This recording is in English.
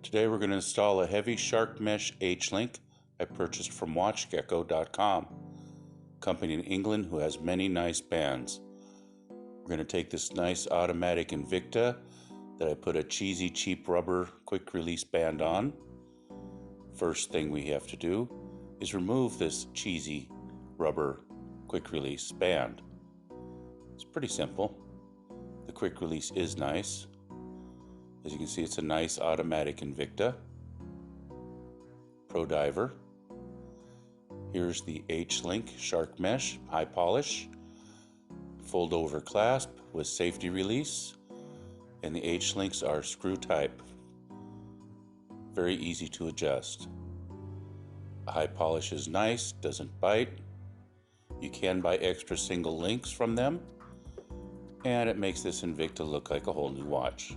Today we're going to install a heavy shark mesh H-link I purchased from WatchGecko.com, a company in England who has many nice bands. We're going to take this nice automatic Invicta that I put a cheesy cheap rubber quick release band on. First thing we have to do is remove this cheesy rubber quick release band. It's pretty simple. The quick release is nice. As you can see, it's a nice automatic Invicta Pro Diver. Here's the H-link shark mesh high polish, fold over clasp with safety release, and the H-links are screw type. Very easy to adjust. High polish is nice, doesn't bite. You can buy extra single links from them, and it makes this Invicta look like a whole new watch.